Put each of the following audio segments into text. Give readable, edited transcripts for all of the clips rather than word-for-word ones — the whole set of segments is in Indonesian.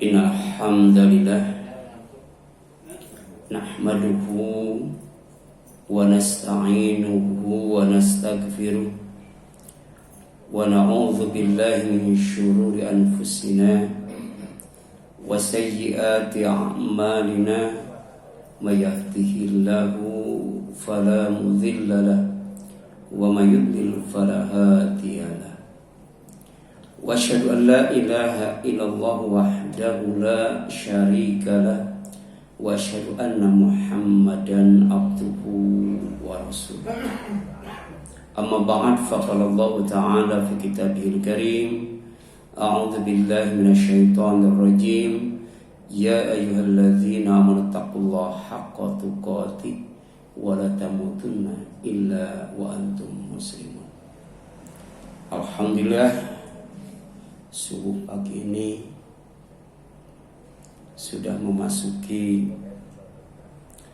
Innal hamdalillah nahmaduhu wa nasta'inuhu wa nastaghfiruh wa na'udzu billahi min syururi anfusina wa sayyiati a'malina may yahdihillahu fala mudilla lahu wa may yudlil fala hadiya lahu. Wa asyhadu an la ilaha illallah wahdahu la syarika lah wa asyhadu anna Muhammadan abduhu wa rasuluh. Amma ba'd, faqala Allah ta'ala fi kitabihil karim, a'udzu billahi minasyaitonir rajim, ya ayyuhalladzina amanu taqullaha haqqa tuqatih wa la tamutunna illa wa antum muslimun. Alhamdulillah, subuh pagi ini sudah memasuki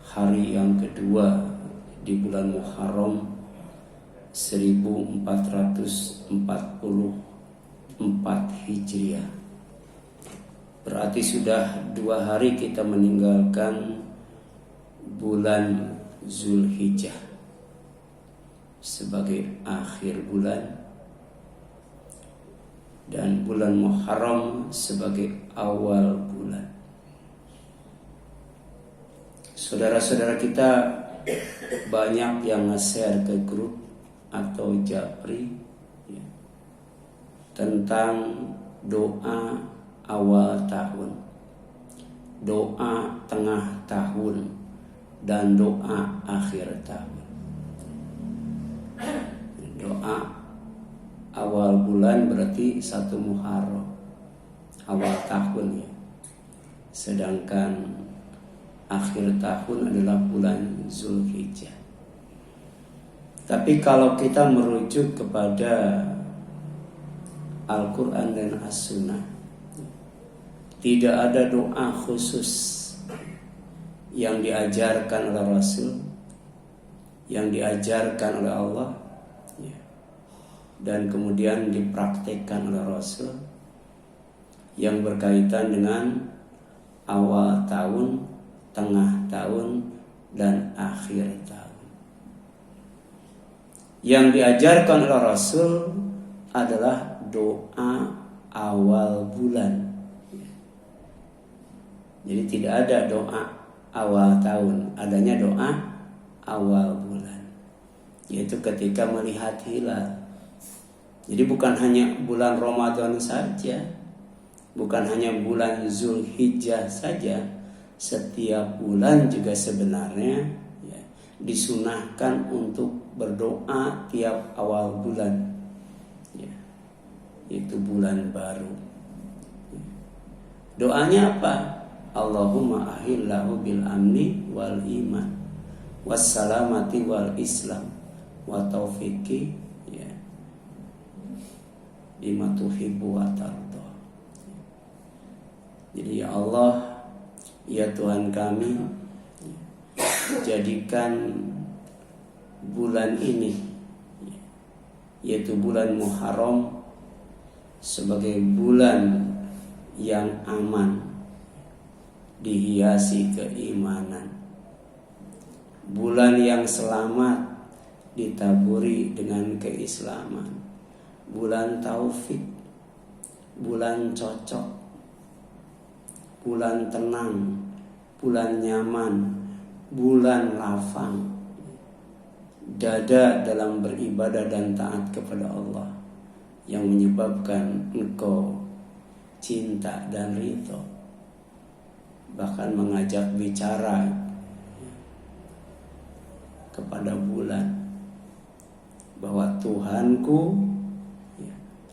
hari yang kedua di bulan Muharram 1444 Hijriah. Berarti sudah 2 hari kita meninggalkan bulan Zulhijjah sebagai akhir bulan dan bulan Muharram sebagai awal bulan. Saudara-saudara kita banyak yang nge-share ke grup atau japri ya, tentang doa awal tahun, doa tengah tahun, dan doa akhir tahun. Doa awal bulan berarti 1 Muharram, awal tahun ya. Sedangkan akhir tahun adalah bulan Zulhijjah. Tapi kalau kita merujuk kepada Al-Quran dan As-Sunnah, tidak ada doa khusus yang diajarkan oleh Rasul, yang diajarkan oleh Allah dan kemudian dipraktikkan oleh Rasul yang berkaitan dengan awal tahun, tengah tahun, dan akhir tahun. Yang diajarkan oleh Rasul adalah doa awal bulan. Jadi tidak ada doa awal tahun, adanya doa awal bulan, yaitu ketika melihat hilal. Jadi bukan hanya bulan Ramadan saja, bukan hanya bulan Zulhijjah saja, setiap bulan juga sebenarnya ya, disunahkan untuk berdoa tiap awal bulan ya, yaitu bulan baru. Doanya apa? Allahumma ahillahu bil amni wal iman wassalamati wal islam wa taufiqi bima tuhibbu wa tarda. Jadi ya Allah, ya Tuhan kami, jadikan bulan ini, yaitu bulan Muharram, sebagai bulan yang aman, dihiasi keimanan, bulan yang selamat, ditaburi dengan keislaman, bulan taufik, bulan cocok, bulan tenang, bulan nyaman, bulan lapang dada dalam beribadah dan taat kepada Allah, yang menyebabkan engkau cinta dan ridho, bahkan mengajak bicara kepada bulan bahwa Tuhanku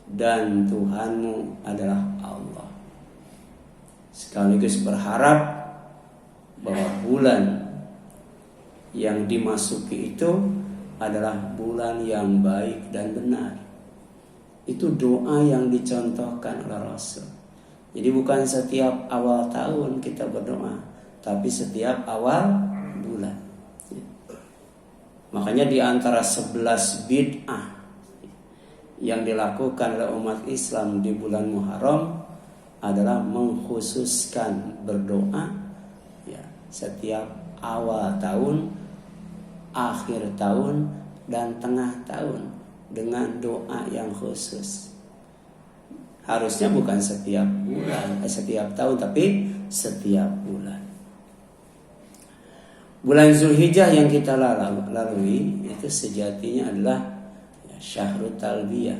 dan Tuhanmu adalah Allah. Sekaligus berharap bahwa bulan yang dimasuki itu adalah bulan yang baik dan benar. Itu doa yang dicontohkan oleh Rasul. Jadi bukan setiap awal tahun kita berdoa, tapi setiap awal bulan. Makanya di antara 11 bid'ah yang dilakukan oleh umat Islam di bulan Muharram adalah mengkhususkan berdoa ya, setiap awal tahun, akhir tahun, dan tengah tahun dengan doa yang khusus. Harusnya bukan setiap bulan, setiap tahun, tapi setiap bulan. Bulan Zulhijjah yang kita lalui itu sejatinya adalah Syahrul Talbiyah,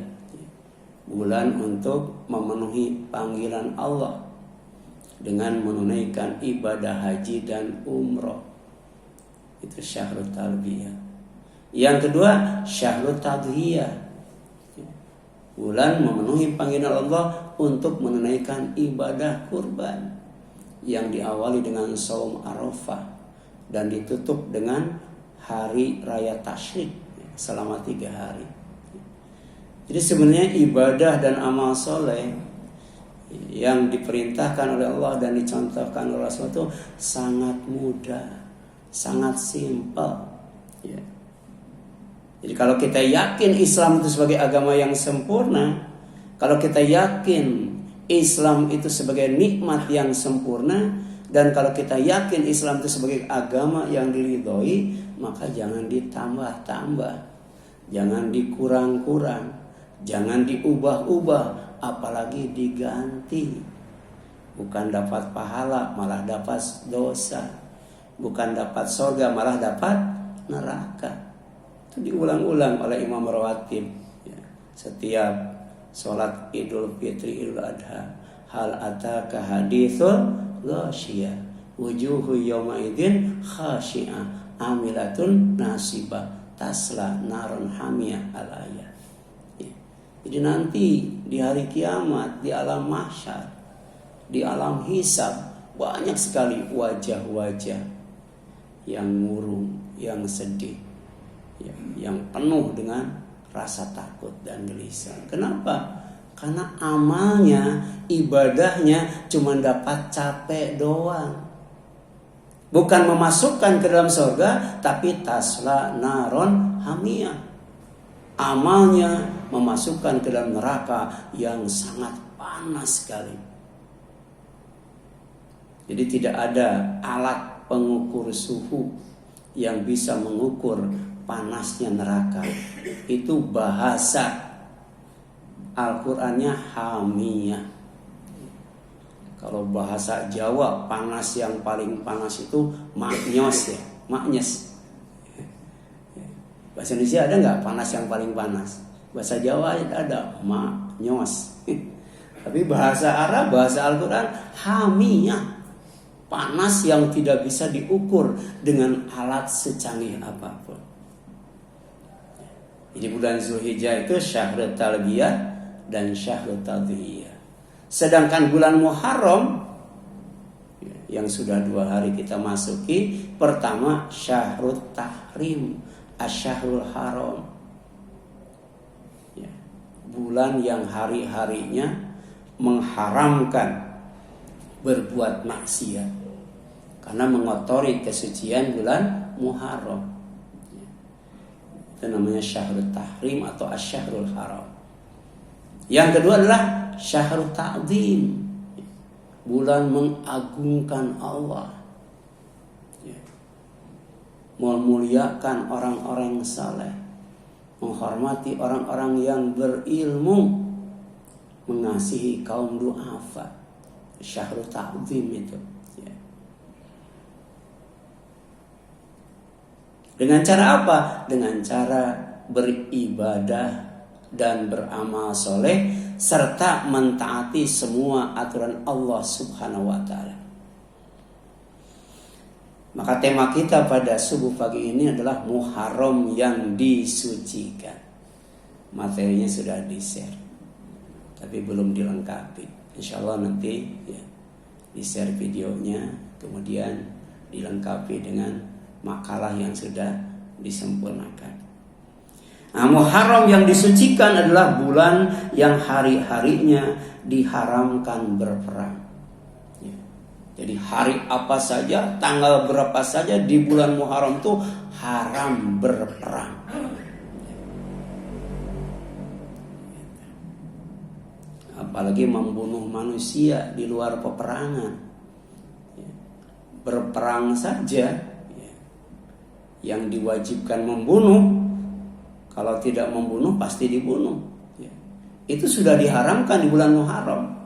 bulan untuk memenuhi panggilan Allah dengan menunaikan ibadah haji dan umroh. Itu Syahrul Talbiyah. Yang kedua, Syahrul Tadhiyah, bulan memenuhi panggilan Allah untuk menunaikan ibadah kurban yang diawali dengan saum Arafah dan ditutup dengan hari raya Tasyrik selama 3 hari. Jadi sebenarnya ibadah dan amal soleh yang diperintahkan oleh Allah dan dicontohkan oleh Rasul itu sangat mudah, sangat simpel. Ya. Jadi kalau kita yakin Islam itu sebagai agama yang sempurna, kalau kita yakin Islam itu sebagai nikmat yang sempurna, dan kalau kita yakin Islam itu sebagai agama yang diridhoi, maka jangan ditambah-tambah, jangan dikurang-kurang, jangan diubah-ubah, apalagi diganti. Bukan dapat pahala, malah dapat dosa. Bukan dapat surga, malah dapat neraka. Itu diulang-ulang oleh Imam Rawatib ya. Setiap sholat Idul Fitri, Idul Adha, hal ataka hadithul ghasyiyah wujuhu yawmaidin khashi'ah amilatun nasibah tasla naron hamiyah al-ayah. Ya. Jadi nanti di hari kiamat, di alam mahsyar, di alam hisab, banyak sekali wajah-wajah yang murung, yang sedih, ya, yang penuh dengan rasa takut dan gelisah. Kenapa? Karena amalnya, ibadahnya cuma dapat capek doang. Bukan memasukkan ke dalam surga, tapi tasla naron hamiyah. Amalnya memasukkan ke dalam neraka yang sangat panas sekali. Jadi tidak ada alat pengukur suhu yang bisa mengukur panasnya neraka. Itu bahasa Al-Qur'annya hamiyah. Kalau bahasa Jawa, panas yang paling panas itu maknyos ya, maknyes. Bahasa Indonesia ada nggak panas yang paling panas? Bahasa Jawa ada maknyos. Tapi bahasa Arab, bahasa Al-Qur'an hamiyah. Panas yang tidak bisa diukur dengan alat secanggih apapun. Jadi bulan Zulhijjah itu Syahrul Talbiyah dan Syahrul Tadhiyah. Sedangkan bulan Muharram yang sudah 2 hari kita masuki, pertama Syahrul Tahrim, Asy-Syahrul Haram. Ya, bulan yang hari-harinya mengharamkan berbuat maksiat karena mengotori kesucian bulan Muharram. Itu namanya Syahrul Tahrim atau Asy-Syahrul Haram. Yang kedua adalah Syahrul Ta'zim, bulan mengagungkan Allah, memuliakan orang-orang saleh, menghormati orang-orang yang berilmu, mengasihi kaum du'afa. Syahrul Ta'zim itu. Dengan cara apa? Dengan cara beribadah dan beramal soleh serta mentaati semua aturan Allah Subhanahu wa ta'ala. Maka tema kita pada subuh pagi ini adalah Muharram yang disucikan. Materinya sudah di-share, tapi belum dilengkapi. Insya Allah nanti ya, di-share videonya, kemudian dilengkapi dengan makalah yang sudah disempurnakan. Nah, Muharram yang disucikan adalah bulan yang hari-harinya diharamkan berperang. Ya. Jadi hari apa saja, tanggal berapa saja di bulan Muharram itu haram berperang. apalagi membunuh manusia di luar peperangan. Berperang saja yang diwajibkan membunuh, kalau tidak membunuh pasti dibunuh. Itu sudah diharamkan di bulan Muharram.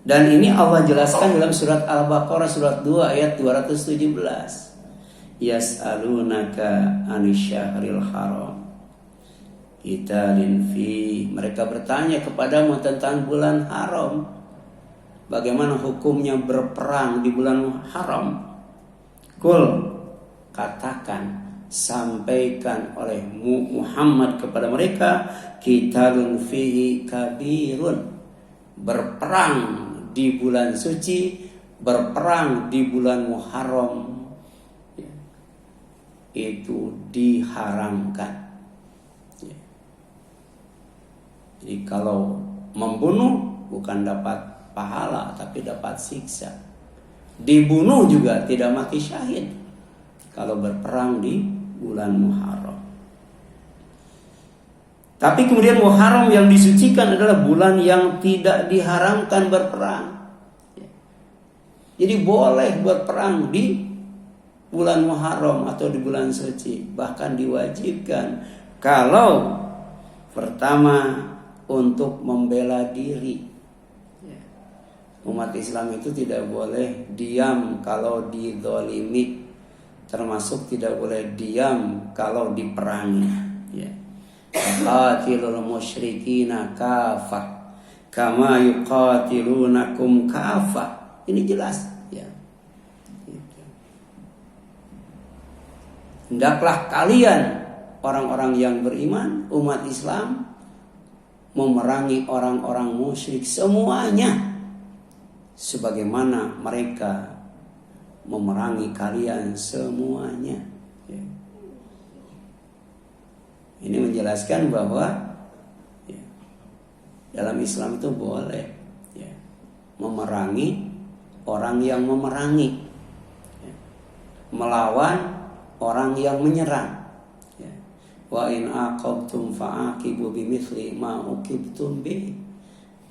Dan ini Allah jelaskan dalam surat Al-Baqarah surat 2 ayat 217. Yas'alunaka 'anil haram qitalin fi. Mereka bertanya kepadamu tentang bulan haram. Bagaimana hukumnya berperang di bulan haram? Qul, katakan, sampaikan oleh Muhammad kepada mereka, qitalun fihi kabirun. Berperang di bulan suci, berperang di bulan Muharram itu diharamkan. Jadi kalau membunuh bukan dapat pahala tapi dapat siksa. Dibunuh juga tidak mati syahid kalau berperang di bulan Muharram. Tapi kemudian Muharram yang disucikan adalah bulan yang tidak diharamkan berperang. Jadi boleh berperang di bulan Muharram atau di bulan suci, bahkan diwajibkan kalau pertama untuk membela diri. Umat Islam itu tidak boleh diam kalau dizalimi, termasuk tidak boleh diam kalau diperangi. Qatilul musyrikina kafah kama yuqatilunakum kafah. Ini jelas. Hendaklah kalian orang-orang yang beriman, umat Islam, memerangi orang-orang musyrik semuanya sebagaimana mereka memerangi kalian semuanya. Ini menjelaskan bahwa dalam Islam itu boleh memerangi orang yang memerangi, melawan orang yang menyerang. Wa in aqabtum fa'aqibu bimithli ma uqibtum bih.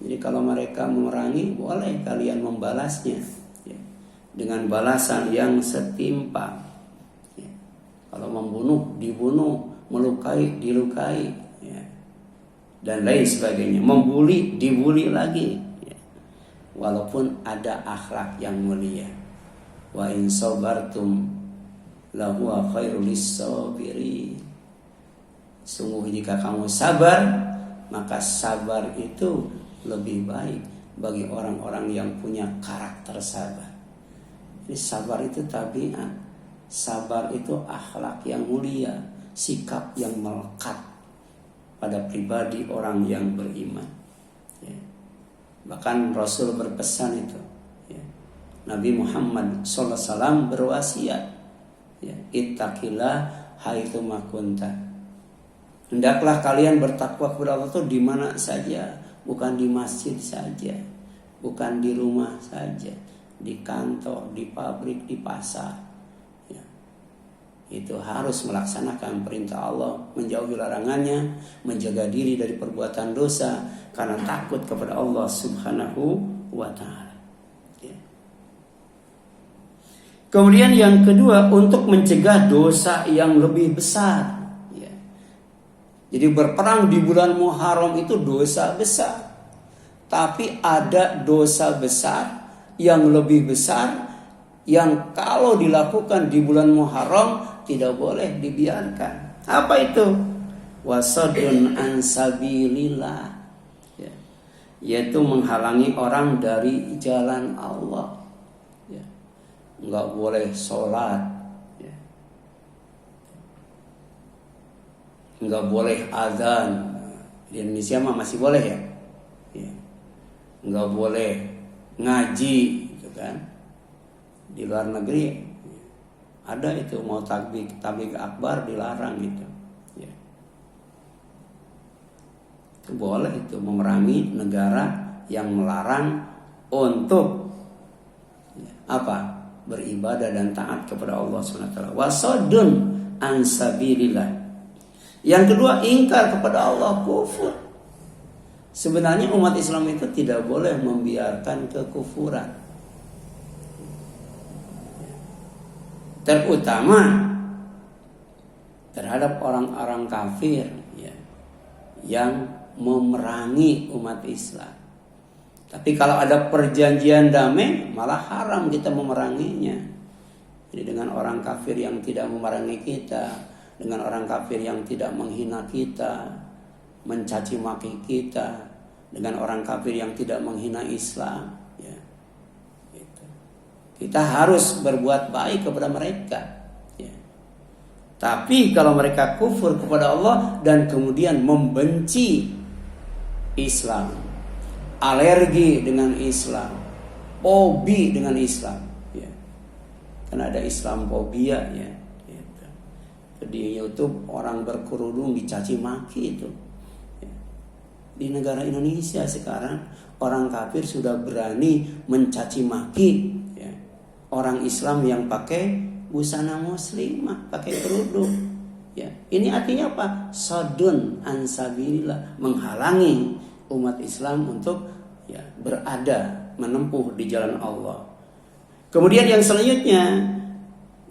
Jadi kalau mereka memerangi, boleh kalian membalasnya dengan balasan yang setimpal. Kalau membunuh, dibunuh, melukai, dilukai, dan lain sebagainya. Membuli, dibuli lagi, walaupun ada akhlak yang mulia. Wa in sabartum lahuwa khairul lis-sabirin. Sungguh jika kamu sabar, maka sabar itu lebih baik bagi orang-orang yang punya karakter sabar. Jadi sabar itu tabiat, sabar itu akhlak yang mulia, sikap yang melekat pada pribadi orang yang beriman. Bahkan Rasul berpesan itu. Nabi Muhammad SAW berwasiat, ittaqillah haitsu ma kunta. Hendaklah kalian bertakwa kepada Allah itu di mana saja, bukan di masjid saja, bukan di rumah saja, di kantor, di pabrik, di pasar. Itu harus melaksanakan perintah Allah, menjauhi larangannya, menjaga diri dari perbuatan dosa karena takut kepada Allah Subhanahu wa ta'ala. Kemudian yang kedua, untuk mencegah dosa yang lebih besar. Jadi berperang di bulan Muharram itu dosa besar. Tapi ada dosa besar yang lebih besar yang kalau dilakukan di bulan Muharram tidak boleh dibiarkan. Apa itu? Wasadun an sabilillah. Yaitu menghalangi orang dari jalan Allah. Enggak boleh sholat, enggak boleh azan. Di Indonesia mah masih boleh ya. Enggak boleh ngaji, gitu kan. Di luar negeri ada itu, mau tabligh akbar dilarang gitu. Itu boleh itu, memerangi negara yang melarang untuk apa? Beribadah dan taat kepada Allah SWT. Wasadun an sabilillah. Yang kedua, ingkar kepada Allah, kufur. Sebenarnya umat Islam itu tidak boleh membiarkan kekufuran, terutama terhadap orang-orang kafir ya, yang memerangi umat Islam. Tapi kalau ada perjanjian damai, malah haram kita memeranginya. Jadi dengan orang kafir yang tidak memerangi kita, dengan orang kafir yang tidak menghina kita, mencaci maki kita, dengan orang kafir yang tidak menghina Islam ya, gitu. Kita harus berbuat baik kepada mereka ya. Tapi kalau mereka kufur kepada Allah dan kemudian membenci Islam, alergi dengan Islam, fobi dengan Islam ya. Karena ada Islamfobia ya gitu. Di YouTube orang berkerudung dicaci maki itu. Di negara Indonesia sekarang orang kafir sudah berani mencaci maki ya, orang Islam yang pakai busana muslimah, pakai kerudung ya. Ini artinya apa? Sadun ansabilillah, menghalangi umat Islam untuk ya berada menempuh di jalan Allah. Kemudian yang selanjutnya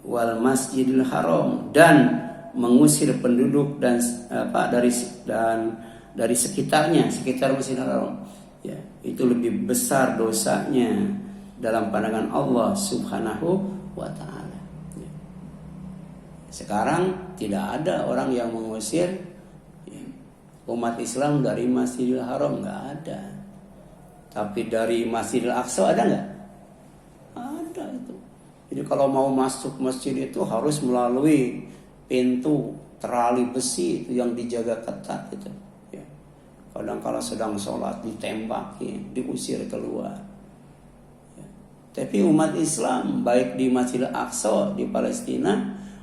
wal masjidil haram, dan mengusir penduduk dan dari sekitarnya, sekitar Masjidil Haram ya, itu lebih besar dosanya dalam pandangan Allah Subhanahu wa taala ya. Sekarang tidak ada orang yang mengusir ya, umat Islam dari Masjidil Haram, nggak ada. Tapi dari Masjidil Aqsa ada nggak? Ada itu. Jadi kalau mau masuk masjid itu harus melalui pintu terali besi itu yang dijaga ketat itu. Kadang kalau sedang sholat ditembaki, diusir keluar ya. Tapi umat Islam baik di Masjidil Aqsa di Palestina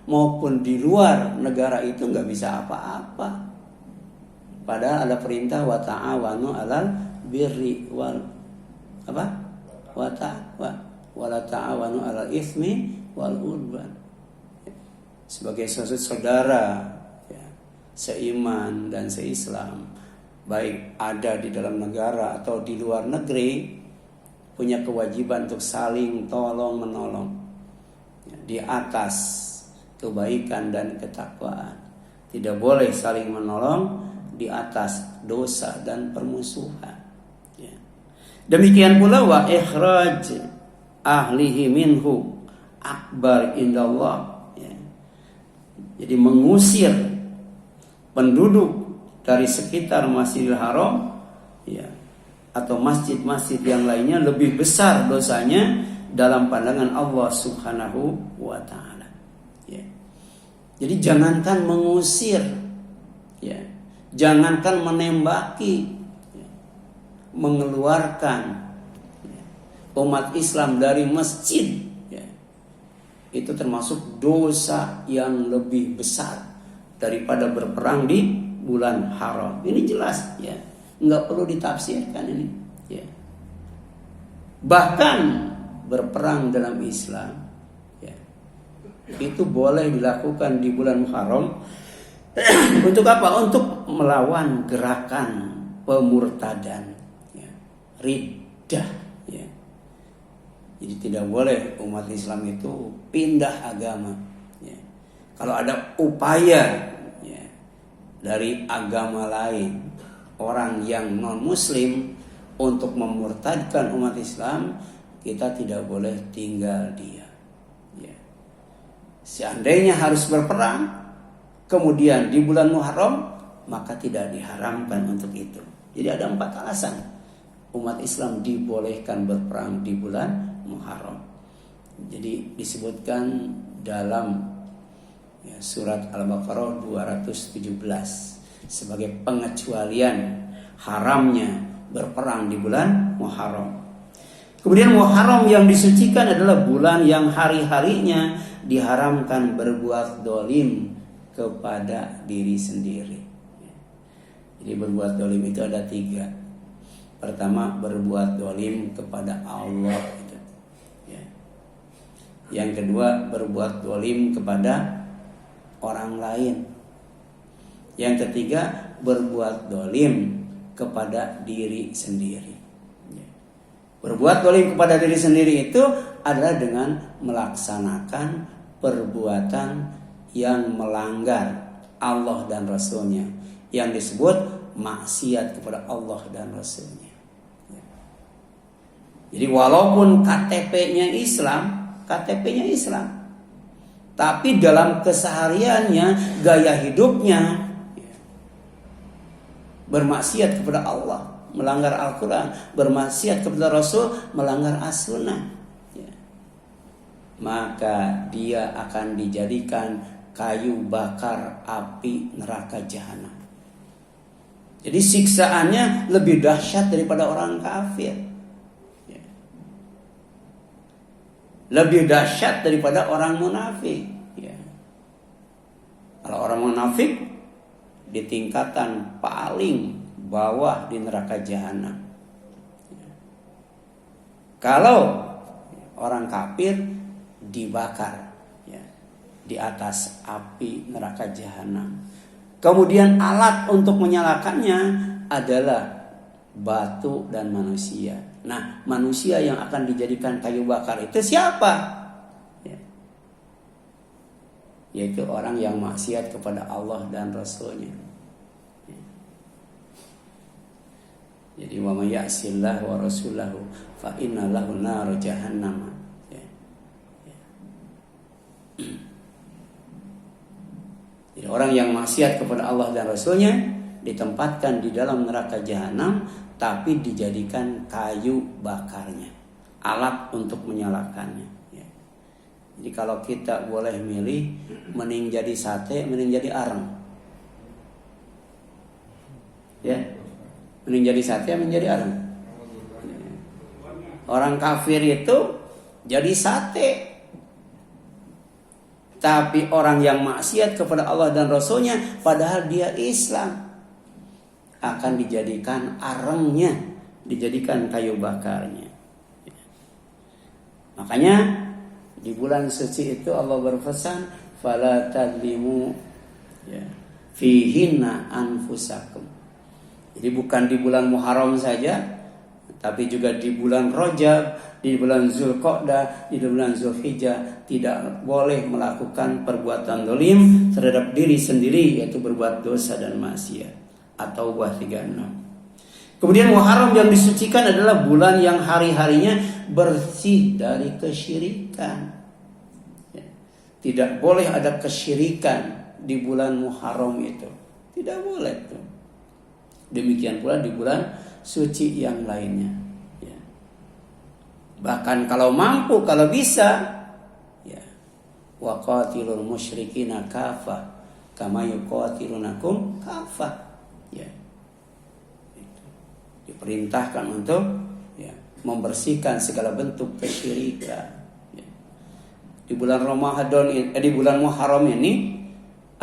maupun di luar negara itu nggak bisa apa-apa. Padahal ada perintah wa ta'awanu 'alal birri wal apa? Wa taqwa wa la ta'awanu 'alal itsmi wal 'udwan. Sebagai saudara ya, seiman dan seislam, baik ada di dalam negara atau di luar negeri, punya kewajiban untuk saling tolong menolong ya, di atas kebaikan dan ketakwaan. Tidak boleh saling menolong di atas dosa dan permusuhan ya. Demikian pula wa ikhraj ahlihi minhu akbar indallah ya. Jadi mengusir penduduk dari sekitar Masjidil Haram ya, atau masjid-masjid yang lainnya lebih besar dosanya dalam pandangan Allah Subhanahu wa taala ya. Jadi jangankan mengusir ya, jangankan menembaki ya, mengeluarkan ya, umat Islam dari masjid ya, itu termasuk dosa yang lebih besar daripada berperang di bulan haram. Ini jelas ya, nggak perlu ditafsirkan ini ya. Bahkan berperang dalam Islam ya, itu boleh dilakukan di bulan haram. Untuk apa? Untuk melawan gerakan pemurtadan ya, riddah ya. Jadi tidak boleh umat Islam itu pindah agama ya. Kalau ada upaya dari agama lain, orang yang non muslim untuk memurtadkan umat Islam, kita tidak boleh tinggal diam ya. Seandainya harus berperang kemudian di bulan Muharram, maka tidak diharamkan untuk itu. Jadi ada 4 alasan umat Islam dibolehkan berperang di bulan Muharram. Jadi disebutkan dalam ya, surat Al-Baqarah 217 sebagai pengecualian haramnya berperang di bulan Muharram. Kemudian Muharram yang disucikan adalah bulan yang hari-harinya diharamkan berbuat dolim kepada diri sendiri. Jadi berbuat dolim itu ada 3. Pertama, berbuat dolim kepada Allah gitu. Ya. Yang kedua, berbuat dolim kepada orang lain. Yang ketiga, berbuat dolim kepada diri sendiri. Berbuat zalim kepada diri sendiri itu adalah dengan melaksanakan perbuatan yang melanggar Allah dan Rasulnya, yang disebut maksiat kepada Allah dan Rasulnya. Jadi walaupun KTP-nya Islam, tapi dalam kesehariannya, gaya hidupnya bermaksiat kepada Allah, melanggar Al-Quran, bermaksiat kepada Rasul, melanggar As-Sunnah, maka dia akan dijadikan kayu bakar api neraka jahanam. Jadi siksaannya lebih dahsyat daripada orang kafir, lebih dahsyat daripada orang munafik. Kalau orang munafik di tingkatan paling bawah di neraka jahanam. Kalau orang kafir dibakar di atas api neraka jahanam. Kemudian alat untuk menyalakannya adalah batu dan manusia. Nah, manusia yang akan dijadikan kayu bakar itu siapa? Yaitu orang yang maksiat kepada Allah dan Rasulnya. Jadi wa may ya'sillah wa rasulahu fa inna lahu nar jahannam. Jadi orang yang maksiat kepada Allah dan Rasulnya ditempatkan di dalam neraka jahanam, tapi dijadikan kayu bakarnya, alat untuk menyalakannya. Jadi kalau kita boleh milih, mending jadi sate, mending jadi areng. Mending jadi sate, mending jadi areng. Orang kafir itu jadi sate, tapi orang yang maksiat kepada Allah dan Rasulnya, padahal dia Islam, akan dijadikan arengnya, dijadikan kayu bakarnya. Makanya di bulan suci itu Allah berpesan, fala tadlimu fihinna anfusakum. Jadi bukan di bulan Muharram saja, tapi juga di bulan Rajab, di bulan Zulqa'dah, di bulan Zulhijjah tidak boleh melakukan perbuatan zalim terhadap diri sendiri, yaitu berbuat dosa dan maksiat. Atau At-Taubah 36. Kemudian Muharram yang disucikan adalah bulan yang hari-harinya bersih dari kesyirikan. Tidak boleh ada kesyirikan di bulan Muharram itu. Tidak boleh tuh. Demikian pula di bulan suci yang lainnya. Bahkan kalau mampu, kalau bisa, wa qatilul musyrikina kafah kama yuqatilunakum kafah. Diperintahkan untuk membersihkan segala bentuk kesyirikan. Di bulan Ramadan, di bulan Muharram ini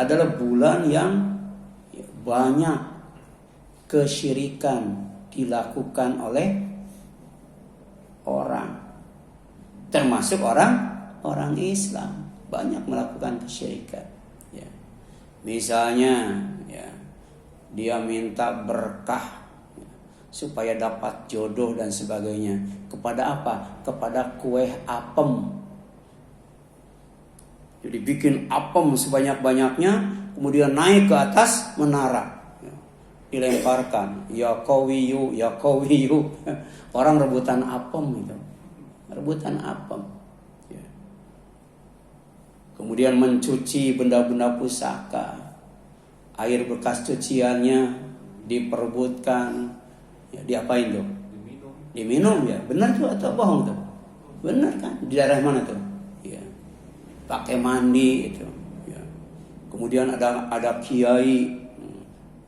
adalah bulan yang banyak kesyirikan dilakukan oleh orang, termasuk orang Islam, banyak melakukan kesyirikan. Misalnya, dia minta berkah supaya dapat jodoh dan sebagainya. Kepada apa? Kepada kue apem. Jadi bikin apem sebanyak-banyaknya, kemudian naik ke atas menara, dilemparkan. Ya kawiyu, ya kawiyu. Orang rebutan apem itu, rebutan apem. Kemudian mencuci benda-benda pusaka, air bekas cuciannya diperebutkan. Diapain tuh? Diminum ya. Benar tuh atau bohong tuh? Benar kan? Di daerah mana tuh? Pakai mandi itu. Kemudian ada kiai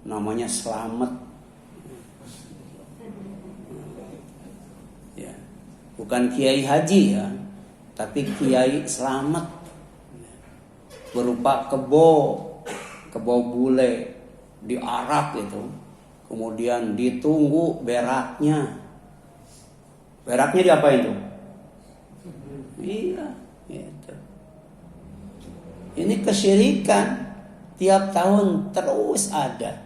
namanya Slamet. Bukan kiai haji ya, tapi kiai Slamet. Berupa kebo bule diarak itu. Kemudian ditunggu beraknya. Beraknya diapain tuh? Iya, gitu. Ini kesyirikan tiap tahun terus ada.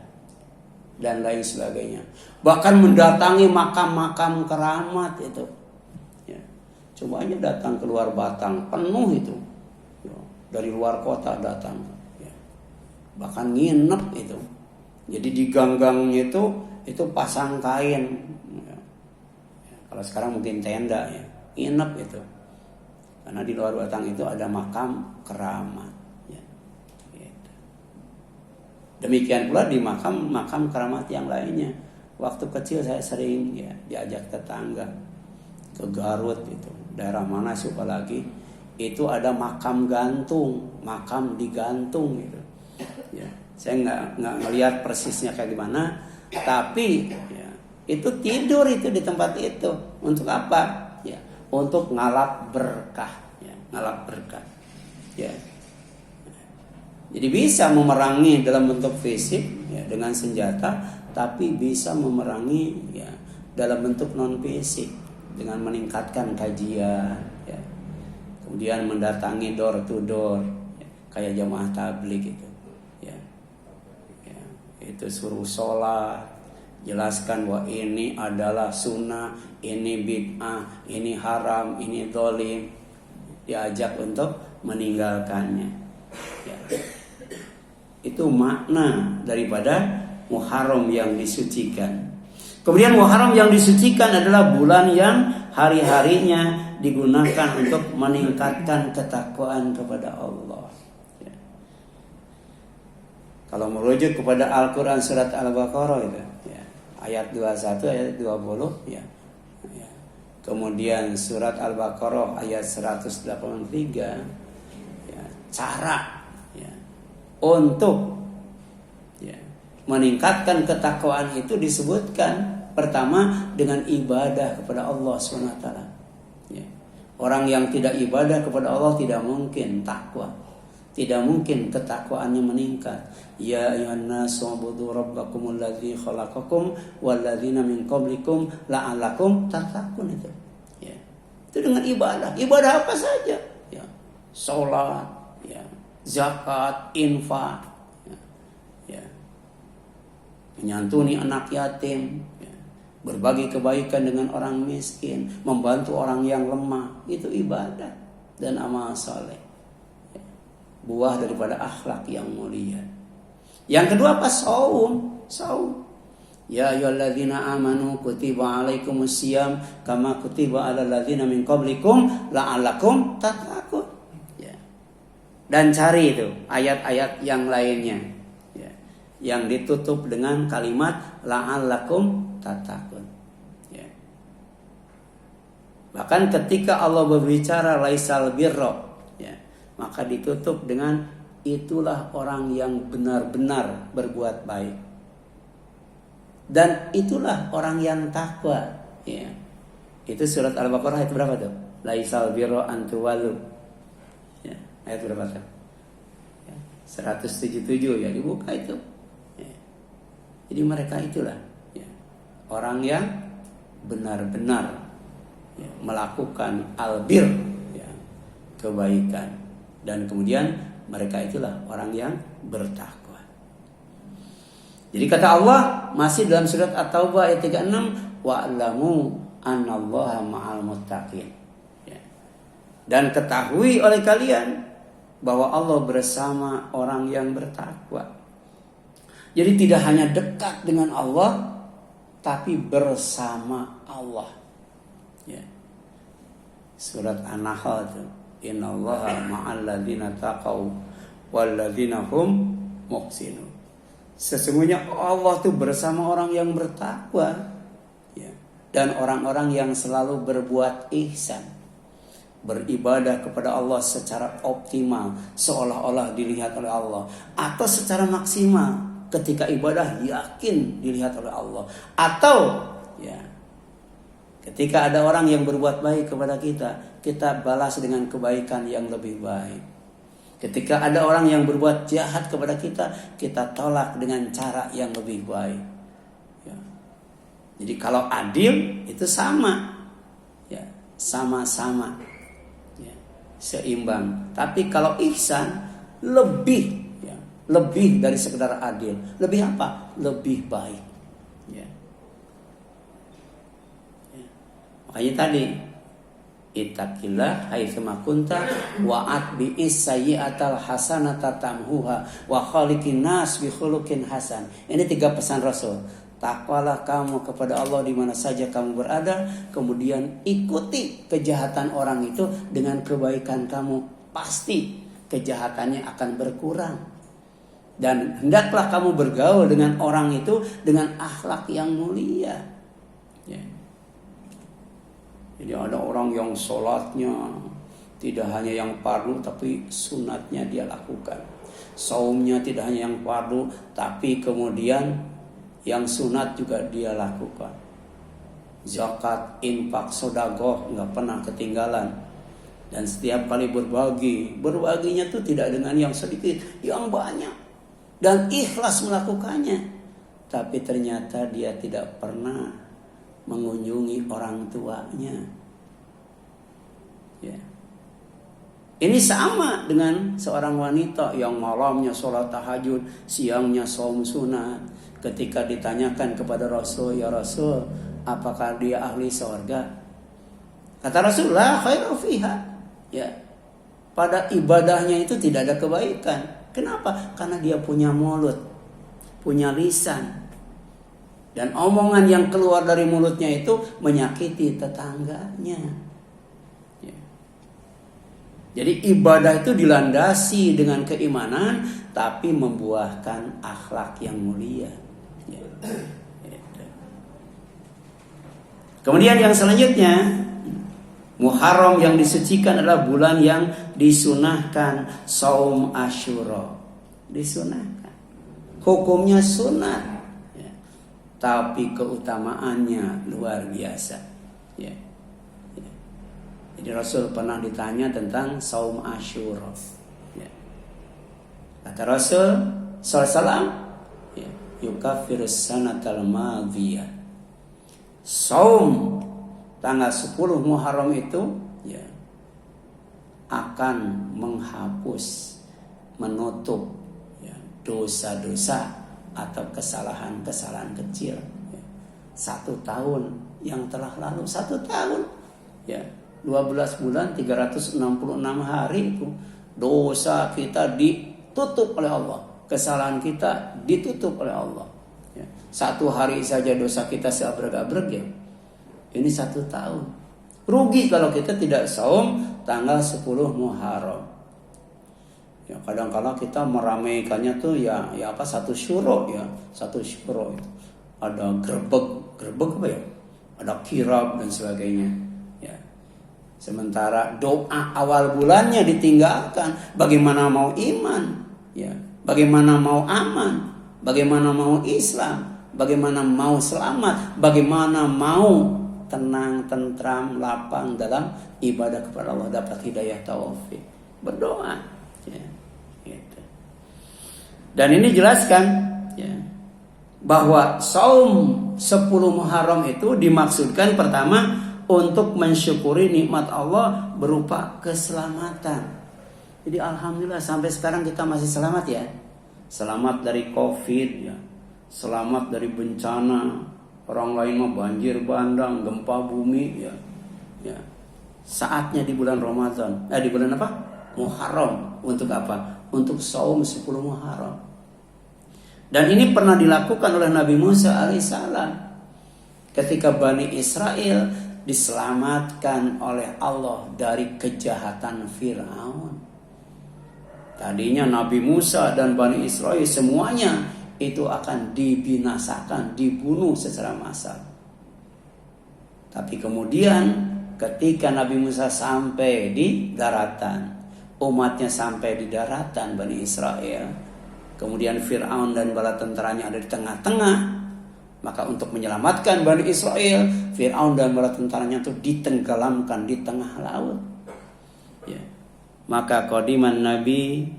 dan lain sebagainya. Bahkan mendatangi makam-makam keramat itu. Ya. Coba aja datang keluar Batang, penuh itu. Ya. Dari luar kota datang. Ya. Bahkan nginep itu. Jadi di gang-gangnya itu pasang kain. Ya. Ya. Kalau sekarang mungkin tenda ya. Nginep itu. Karena di luar Batang itu ada makam keramat. Ya. Gitu. Demikian pula di makam keramat yang lainnya. Waktu kecil saya sering ya diajak tetangga ke Garut itu, daerah mana suka lagi itu ada makam gantung, makam digantung gitu. Ya, saya nggak ngelihat persisnya kayak gimana, tapi ya, itu tidur itu di tempat itu untuk apa? Ya, untuk ngalap berkah, ya, ngalap berkah. Ya. Jadi bisa memerangi dalam bentuk fisik ya, dengan senjata. Tapi bisa memerangi ya, dalam bentuk non fisik dengan meningkatkan kajian, ya. Kemudian mendatangi door to door, ya, kayak jamaah tabligh itu, ya. Ya, itu suruh sholat, jelaskan bahwa ini adalah sunnah, ini bid'ah, ini haram, ini dolim, diajak untuk meninggalkannya. Ya. Itu makna daripada Muharram yang disucikan. Kemudian Muharram yang disucikan adalah bulan yang hari-harinya digunakan untuk meningkatkan ketakwaan kepada Allah. Ya. Kalau merujuk kepada Al-Quran surat Al-Baqarah itu, ya, ayat 21, ayat 20, ya. Ya. Kemudian surat Al-Baqarah ayat 183, ya, cara ya, untuk meningkatkan ketakwaan itu disebutkan pertama dengan ibadah kepada Allah SWT. Ya. Orang yang tidak ibadah kepada Allah tidak mungkin takwa, tidak mungkin ketakwaannya meningkat. Ya ayyuhan nasu ubudu rabbakumul ladzi khalaqakum wal ladzina min qablikum la'allakum tattaqun itu. Ya. Itu dengan ibadah. Ibadah apa saja? Ya. Salat, ya, zakat, infak, menyantuni anak yatim, ya, berbagi kebaikan dengan orang miskin, membantu orang yang lemah, itu ibadah dan amal saleh, ya, buah daripada akhlak yang mulia. Yang kedua apa? Saum. Ya ayyuhalladzina amanu kutiba alaikumusiyam kama kutiba alal ladzina min qablikum la'allakum tattaqun. Ya. Dan cari itu ayat-ayat yang lainnya yang ditutup dengan kalimat la'allakum tattaqun. Ya. Bahkan ketika Allah berbicara laisal birra, ya, maka ditutup dengan itulah orang yang benar-benar berbuat baik. Dan itulah orang yang takwa. Ya. Itu surat Al-Baqarah ayat berapa tuh? Laisal birra an tuwallu. Ya, ayat berapa tuh? Ya, 177 ya, dibuka itu. Jadi mereka itulah ya, orang yang benar-benar ya, melakukan albir ya, kebaikan, dan kemudian mereka itulah orang yang bertakwa. Jadi kata Allah masih dalam surat At-Taubah ayat 36, wa'lamu annallaha ma'al muttaqin. Ya. Dan ketahui oleh kalian bahwa Allah bersama orang yang bertakwa. Jadi tidak hanya dekat dengan Allah, tapi bersama Allah. Ya. Surat An-Nahl itu, innallaha ma'al ladzina taqaw wal ladzina hum muhsinun. Sesungguhnya Allah itu bersama orang yang bertakwa, ya, dan orang-orang yang selalu berbuat ihsan, beribadah kepada Allah secara optimal, seolah-olah dilihat oleh Allah, atau secara maksimal. Ketika ibadah yakin dilihat oleh Allah, atau ya ketika ada orang yang berbuat baik kepada kita, kita balas dengan kebaikan yang lebih baik. Ketika ada orang yang berbuat jahat kepada kita, kita tolak dengan cara yang lebih baik. Ya. Jadi kalau adil itu sama, ya, sama-sama, ya, seimbang. Tapi kalau ihsan lebih lebih dari sekedar adil. Lebih apa? Lebih baik. Ya. Ya. Makanya tadi, ittaqillah haitsuma kunta wa atbi'is sayyi'atal hasanata tamhuha wa khaliqin nas bi khuluqin hasan. Ini 3 pesan Rasul. Takwalah kamu kepada Allah di mana saja kamu berada, kemudian ikuti kejahatan orang itu dengan kebaikan kamu, pasti kejahatannya akan berkurang. Dan hendaklah kamu bergaul dengan orang itu dengan akhlak yang mulia. Ya. Jadi ada orang yang sholatnya tidak hanya yang fardu tapi sunatnya dia lakukan. Saumnya tidak hanya yang fardu tapi kemudian yang sunat juga dia lakukan. Zakat, infak, sedekah nggak pernah ketinggalan. Dan setiap kali berbaginya tuh tidak dengan yang sedikit, yang banyak. Dan ikhlas melakukannya. Tapi ternyata dia tidak pernah mengunjungi orang tuanya. Ya. Ini sama dengan seorang wanita yang malamnya sholat tahajud, siangnya saum sunat. Ketika ditanyakan kepada Rasul, ya Rasul, apakah dia ahli surga? Kata Rasul, la khairu fiha. Ya. Pada ibadahnya itu tidak ada kebaikan. Kenapa? Karena dia punya mulut, punya lisan. Dan omongan yang keluar dari mulutnya itu menyakiti tetangganya. Ya. Jadi ibadah itu dilandasi dengan keimanan, tapi membuahkan akhlak yang mulia. Ya. Kemudian yang selanjutnya, Muharram yang disucikan adalah bulan yang disunahkan saum Asyura. Disunahkan. Hukumnya sunat. Ya. Tapi keutamaannya luar biasa. Ya. Ya. Jadi Rasul pernah ditanya tentang saum Asyura. Ya. Kata Rasul SAW, ya, yukaffirus sanatal madhiyah. Saum tanggal 10 Muharram itu ya akan menghapus, menutup ya, dosa-dosa atau kesalahan-kesalahan kecil ya. 1 tahun yang telah lalu, 1 tahun ya, 12 bulan 366 hari itu dosa kita ditutup oleh Allah, kesalahan kita ditutup oleh Allah ya. 1 hari saja dosa kita seabrek-abrek ya. Ini 1 tahun. Rugi kalau kita tidak saum tanggal 10 Muharram. Ya kadang-kala kita meramaikannya tuh ya apa 1 syuro ya, 1 syuro itu. Ada grebek apa ya? Ada kirab dan sebagainya. Ya. Sementara doa awal bulannya ditinggalkan, bagaimana mau iman? Ya. Bagaimana mau aman? Bagaimana mau Islam? Bagaimana mau selamat? Bagaimana mau tenang, tentram, lapang dalam ibadah kepada Allah, dapat hidayah taufik, berdoa ya, gitu. Dan ini jelaskan ya, bahwa saum 10 Muharram itu dimaksudkan pertama untuk mensyukuri nikmat Allah berupa keselamatan. Jadi alhamdulillah sampai sekarang kita masih selamat ya. Selamat dari Covid ya, selamat dari bencana. Orang lain mau banjir bandang, gempa bumi ya. Ya. Saatnya di bulan Ramadan. Di bulan apa? Muharram. Untuk apa? Untuk saum 10 Muharram. Dan ini pernah dilakukan oleh Nabi Musa alaihissalam ketika Bani Israel diselamatkan oleh Allah dari kejahatan Fir'aun. Tadinya Nabi Musa dan Bani Israel semuanya itu akan dibinasakan, dibunuh secara massal. Tapi kemudian ketika Nabi Musa sampai di daratan, umatnya sampai di daratan Bani Israel, kemudian Fir'aun dan bala tentaranya ada di tengah-tengah, maka untuk menyelamatkan Bani Israel, Fir'aun dan bala tentaranya itu ditenggelamkan di tengah laut ya. Maka qadiman Nabi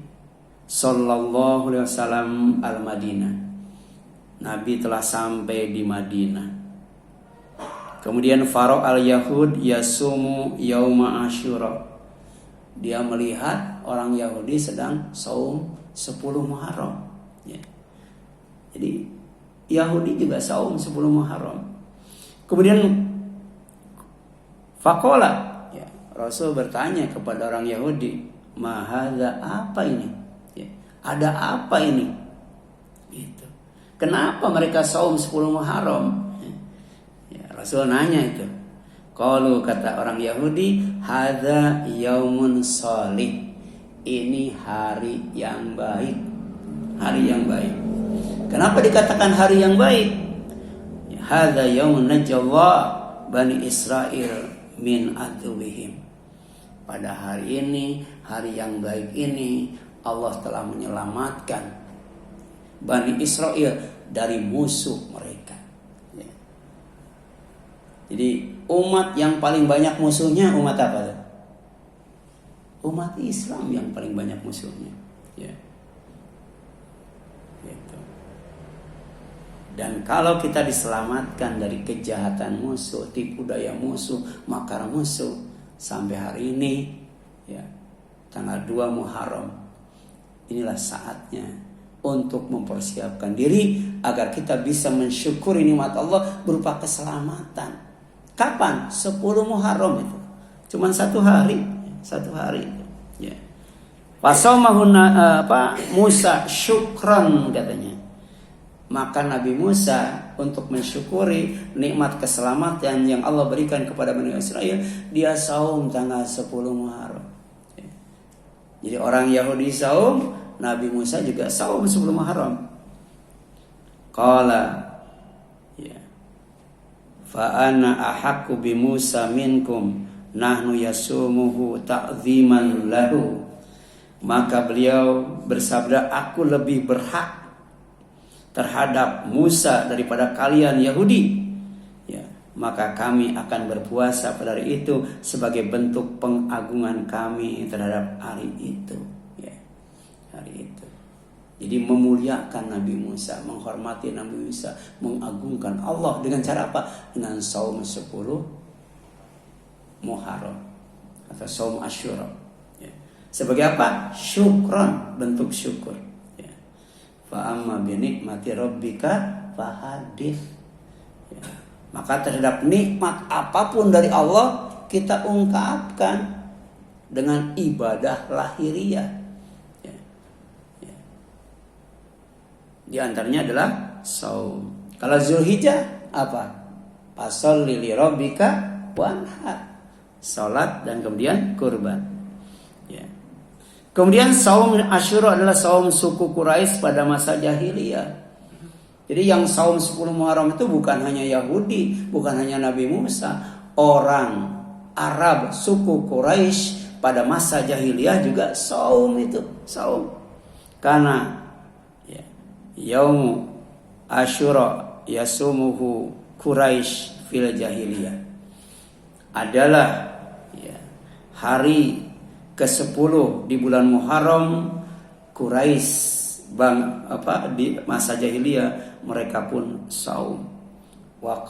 Sallallahu alaihi wasallam al-Madinah. Nabi telah sampai di Madinah. Kemudian Faro al-Yahud yasumu yauma Asyura. Dia melihat orang Yahudi sedang saum 10 Muharram. Ya. Jadi Yahudi juga saum 10 Muharram. Kemudian faqala, ya, Rasul bertanya kepada orang Yahudi, "Mahadza, apa ini? Ya, ada apa ini?" Gitu. Kenapa mereka saum 10 Muharram? Ya, Rasul nanya itu. Kalau kata orang Yahudi, hadza yaumun sholih. Ini hari yang baik. Hari yang baik. Kenapa dikatakan hari yang baik? Hadza yaumun najjallah Bani Israil min aduwihim. Pada hari ini, hari yang baik ini, Allah telah menyelamatkan Bani Israil dari musuh mereka. Ya. Jadi umat yang paling banyak musuhnya umat apa? Umat Islam yang paling banyak musuhnya. Ya. Gitu. Dan kalau kita diselamatkan dari kejahatan musuh, tipu daya musuh, makar musuh, sampai hari ini, ya, tanggal 2 Muharram, inilah saatnya untuk mempersiapkan diri agar kita bisa mensyukuri nikmat Allah berupa keselamatan. Kapan? 10 Muharram itu. Cuman 1 hari, 1 hari itu. Ya. Fasomahuna Musa syukran katanya. Maka Nabi Musa untuk mensyukuri nikmat keselamatan yang Allah berikan kepada Bani Israel, dia saum tanggal 10 Muharram. Ya. Jadi orang Yahudi saum, Nabi Musa juga saum 10 Muharram. Qala, ya, fa ana ahaqqu bi Musa minkum nahnu yasumuhu ta'ziman lahu. Maka beliau bersabda, aku lebih berhak terhadap Musa daripada kalian Yahudi. Ya, maka kami akan berpuasa pada hari itu sebagai bentuk pengagungan kami terhadap hari itu. Ya, hari itu. Jadi memuliakan Nabi Musa, menghormati Nabi Musa, mengagungkan Allah dengan cara apa? Dengan saum 10 Muharram atau saum Asyura. Ya. Sebagai apa? Syukran, bentuk syukur. Ya. Fa amma bi nikmati rabbika fahadits. Ya. Maka terhadap nikmat apapun dari Allah kita ungkapkan dengan ibadah lahiriah. Ya. Ya. Di antaranya adalah saum. Kalau Zulhijjah apa? Fasholli li rabbika wanhar. Salat dan kemudian kurban. Ya. Kemudian saum Asyura adalah saum suku Quraisy pada masa jahiliyah. Jadi yang saum 10 Muharram itu bukan hanya Yahudi, bukan hanya Nabi Musa, orang Arab suku Quraisy pada masa jahiliyah juga saum itu, saum. Karena ya, Yaum Asyura yasumuhu Quraisy fil jahiliyah adalah ya, hari ke-10 di bulan Muharram. Quraisy di masa jahiliyah mereka pun saum. Wa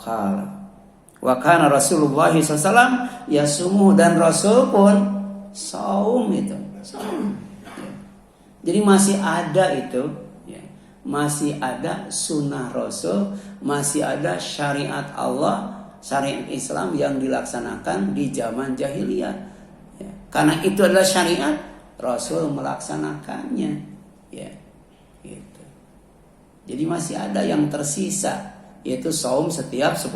kana Rasulullah SAW yasumuh, dan Rasul pun saum itu, saum. Ya. Jadi masih ada itu, ya, masih ada sunnah Rasul, masih ada syariat Allah, syariat Islam yang dilaksanakan di zaman jahiliyah. Ya. Karena itu adalah syariat, Rasul melaksanakannya. Ya, gitu. Jadi masih ada yang tersisa, yaitu saum setiap 10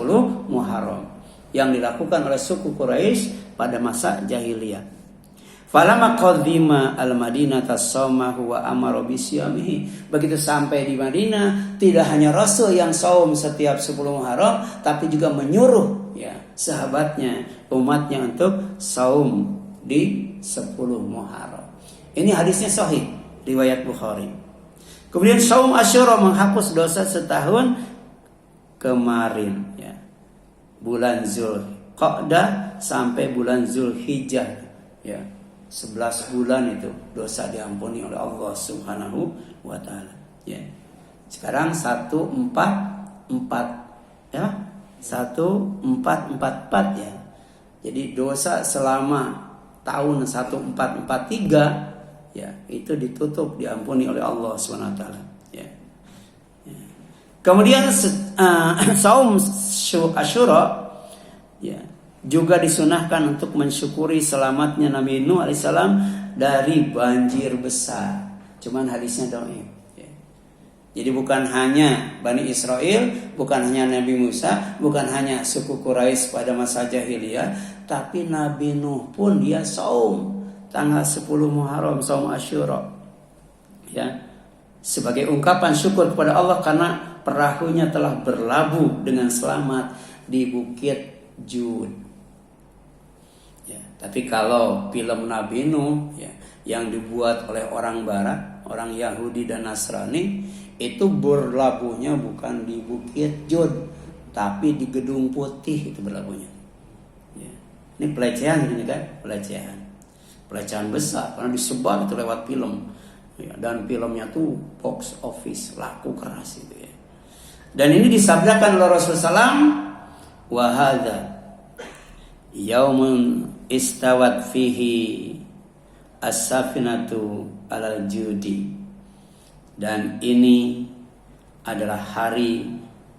Muharram yang dilakukan oleh suku Quraisy pada masa jahiliyah. Falamma qadima al-Madinah tasawmahu wa amara bisyamihi. Begitu sampai di Madinah, tidak hanya Rasul yang saum setiap 10 Muharram, tapi juga menyuruh ya sahabatnya, umatnya untuk saum di 10 Muharram. Ini hadisnya sahih, riwayat Bukhari. Kemudian saum Asyura menghapus dosa setahun kemarin ya. Bulan Zulqa'dah sampai bulan Zulhijjah ya. 11 bulan itu dosa diampuni oleh Allah Subhanahu wa taala ya. Sekarang 1444 ya. 1444 ya. Jadi dosa selama tahun 1443 ya, itu ditutup, diampuni oleh Allah Subhanahu wa taala ya. Kemudian saum Asyura ya, juga disunahkan untuk mensyukuri selamatnya Nabi Nuh alaihissalam dari banjir besar. Cuman hadisnya dhaif. Ya. Jadi bukan hanya Bani Israel, bukan hanya Nabi Musa, bukan hanya suku Quraisy pada masa jahiliyah, tapi Nabi Nuh pun dia saum tanggal 10 Muharram, saum Asyura. Ya. Sebagai ungkapan syukur kepada Allah karena perahunya telah berlabuh dengan selamat di Bukit Jud. Ya, tapi kalau film Nabi Nuh ya, yang dibuat oleh orang Barat, orang Yahudi dan Nasrani, itu berlabuhnya bukan di Bukit Jud, tapi di Gedung Putih itu berlabuhnya. Ya. Ini pelecehan ini kan, pelecehan besar karena disebar itu lewat film. Ya, dan filmnya tuh box office laku keras itu ya. Dan ini disabdakan oleh Rasulullah SAW, wa hadza yaumun istawat fihi as-safinatu alal judi. Dan ini adalah hari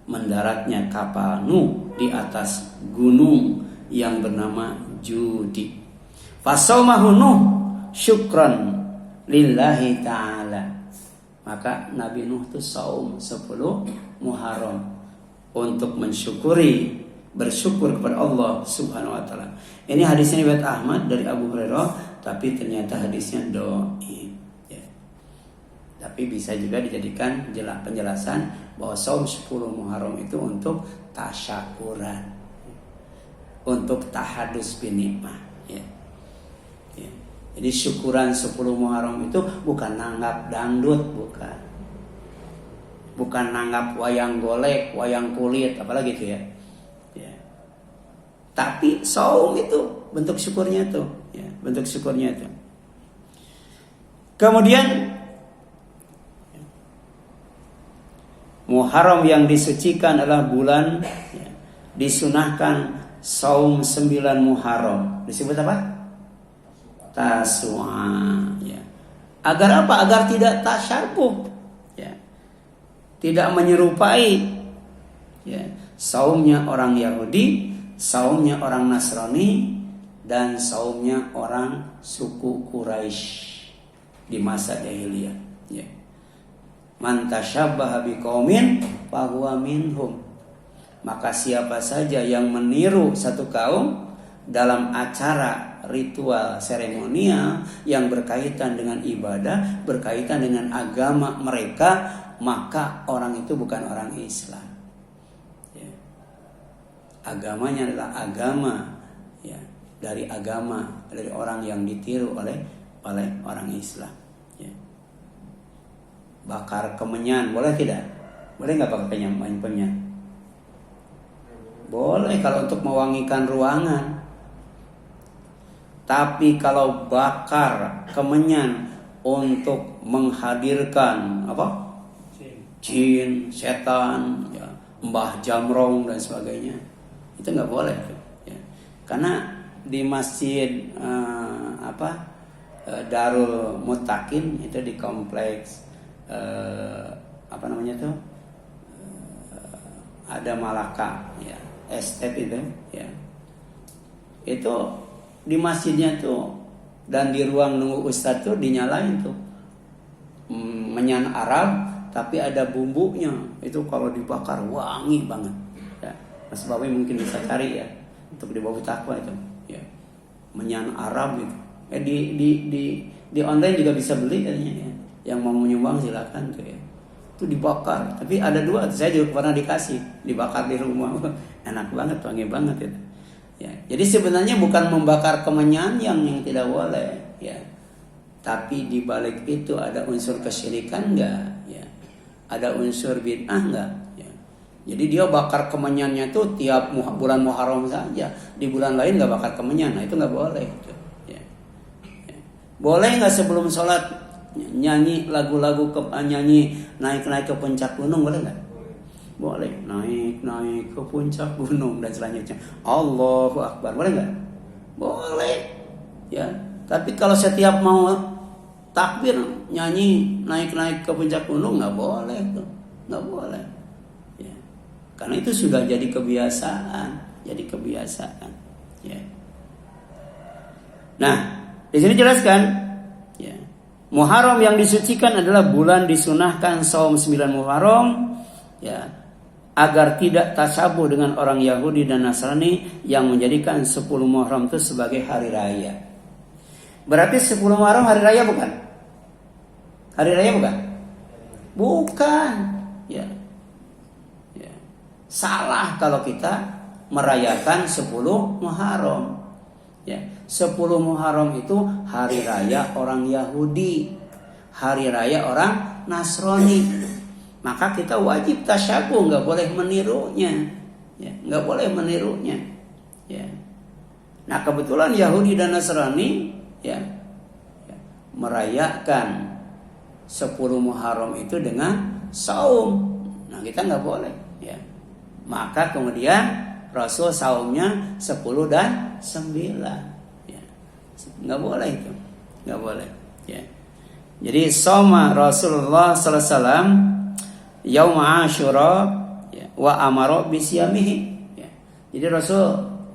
mendaratnya kapal Nuh di atas gunung yang bernama Judi. Fasaumahu Nuh syukran lillahi ta'ala. Maka Nabi Nuh itu saum 10 Muharram untuk bersyukur kepada Allah Subhanahu wa taala. Ini hadisnya riwayat Ahmad dari Abu Hurairah, tapi ternyata hadisnya dhaif. Ya. Tapi bisa juga dijadikan penjelasan bahwa saum 10 Muharram itu untuk tasyakuran, untuk tahadus bin nikmah, ya. Ya. Jadi syukuran 10 Muharram itu bukan nanggap dangdut, bukan nanggap wayang golek, wayang kulit, apalagi itu ya. Ya. Tapi saum itu bentuk syukurnya itu, ya, bentuk syukurnya itu. Kemudian Muharram yang disucikan adalah bulan ya, disunahkan saum 9 Muharram. Disebut apa? Tasua, ya. Agar apa? Agar tidak tasyarbuh, ya. Tidak menyerupai ya, saumnya orang Yahudi, saumnya orang Nasrani, dan saumnya orang suku Quraisy di masa jahiliyah, ya. Man tasyabbaha biqaumin fahuwa minhum. Maka siapa saja yang meniru satu kaum dalam acara ritual seremonial yang berkaitan dengan ibadah, berkaitan dengan agama mereka, maka orang itu bukan orang Islam. Ya. Agamanya adalah agama, ya, dari orang yang ditiru oleh orang Islam. Ya. Bakar kemenyan boleh tidak? Boleh nggak bakar kemenyan? Boleh kalau untuk mewangikan ruangan. Tapi kalau bakar kemenyan untuk menghadirkan apa? Jin, setan, ya, mbah jamrong dan sebagainya, itu nggak boleh. Ya. Karena di masjid Darul Muttaqin itu di kompleks ada Malaka, ya, estate itu, ya. Itu di masjidnya tuh dan di ruang nunggu ustadz tuh dinyalain tuh menyan Arab, tapi ada bumbunya. Itu kalau dibakar wangi banget. Ya, Mas Bawi mungkin bisa cari ya untuk di bawah takwa itu. Ya, menyan Arab gitu. Di online juga bisa beli katanya. Ya. Yang mau menyumbang silakan tuh ya. Itu dibakar. Tapi ada 2, saya juga pernah dikasih, dibakar di rumah. Enak banget, wangi banget itu. Ya, jadi sebenarnya bukan membakar kemenyan yang tidak boleh, ya. Tapi di balik itu ada unsur kesyirikan enggak, ya. Ada unsur bid'ah enggak, ya. Jadi dia bakar kemenyannya tuh tiap bulan Muharram saja. Di bulan lain enggak bakar kemenyan. Nah, itu enggak boleh gitu, ya. Ya. Boleh enggak sebelum sholat nyanyi lagu-lagu nyanyi naik-naik ke puncak gunung, boleh enggak? Boleh, naik ke puncak gunung dan selanjutnya Allahu Akbar, boleh nggak? Boleh, ya. Tapi kalau setiap mau takbir nyanyi naik ke puncak gunung nggak boleh tuh, nggak boleh. Karena itu sudah jadi kebiasaan, ya. Nah, di sini jelaskan, ya. Muharram yang disucikan adalah bulan disunahkan saum 9 Muharram, ya, agar tidak tasabuh dengan orang Yahudi dan Nasrani yang menjadikan 10 Muharram itu sebagai hari raya. Berarti 10 Muharram hari raya bukan? Hari raya bukan? Bukan, ya. Salah kalau kita merayakan 10 Muharram. Ya, 10 Muharram itu hari raya orang Yahudi, hari raya orang Nasrani. Maka kita wajib tasyabuh, nggak boleh menirunya. Ya, nggak boleh menirunya. Ya. Nah, kebetulan Yahudi dan Nasrani ya merayakan 10 Muharram itu dengan saum. Nah, kita nggak boleh. Ya. Maka kemudian Rasul saumnya 10 dan 9. Ya. Nggak boleh itu. Nggak boleh. Ya. Jadi soma Rasulullah sallallahu alaihi wasallam yaum Asyura ya, wa amara bisyamihi. Ya. Jadi Rasul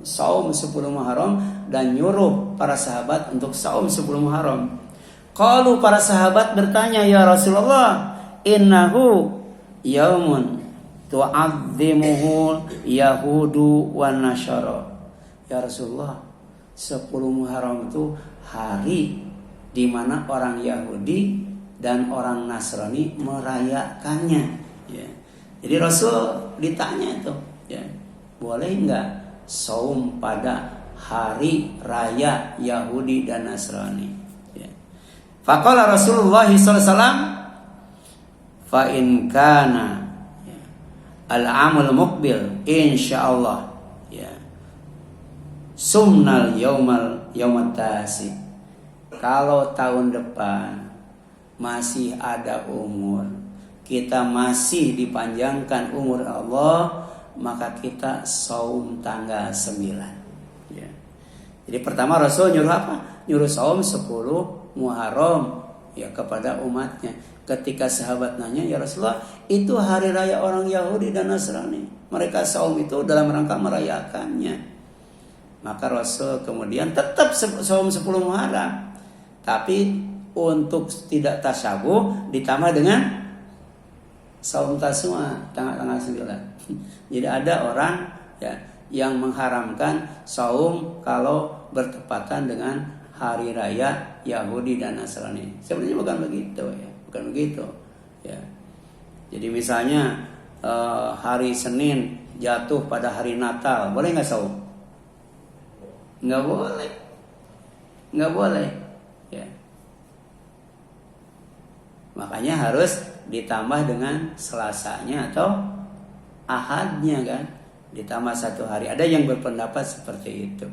saum 10 Muharram dan nyuruh para sahabat untuk saum 10 Muharram. Qalu, para sahabat bertanya, ya Rasulullah, innahu yaumun tu'azzimuhu yahudu wan nasyara. Ya Rasulullah, 10 Muharram itu hari di mana orang Yahudi dan orang Nasrani merayakannya. Ya. Jadi Rasul ditanya itu, ya, boleh nggak saum pada hari raya Yahudi dan Nasrani? Ya. Faqala Rasulullah sallallahu alaihi wasallam, fa in kana al-amul muqbil insyaallah ya sumnal yaumat tasi. Kalau tahun depan masih ada umur, kita masih dipanjangkan umur Allah, maka kita saum tanggal 9 ya. Jadi pertama Rasul nyuruh apa? Nyuruh saum 10 Muharram ya kepada umatnya. Ketika sahabat nanya, ya Rasulullah, itu hari raya orang Yahudi dan Nasrani, mereka saum itu dalam rangka merayakannya. Maka Rasul kemudian tetap saum 10 Muharram, tapi untuk tidak tasyabuh ditambah dengan saum Tasua tanggal 9. Jadi ada orang ya yang mengharamkan saum kalau bertepatan dengan hari raya Yahudi dan Nasrani. Sebenarnya bukan begitu ya. Bukan begitu ya. Jadi misalnya hari Senin jatuh pada hari Natal, boleh nggak saum? Nggak boleh. Nggak boleh ya. Makanya harus ditambah dengan Selasanya atau Ahadnya kan, ditambah 1 hari. Ada yang berpendapat seperti itu.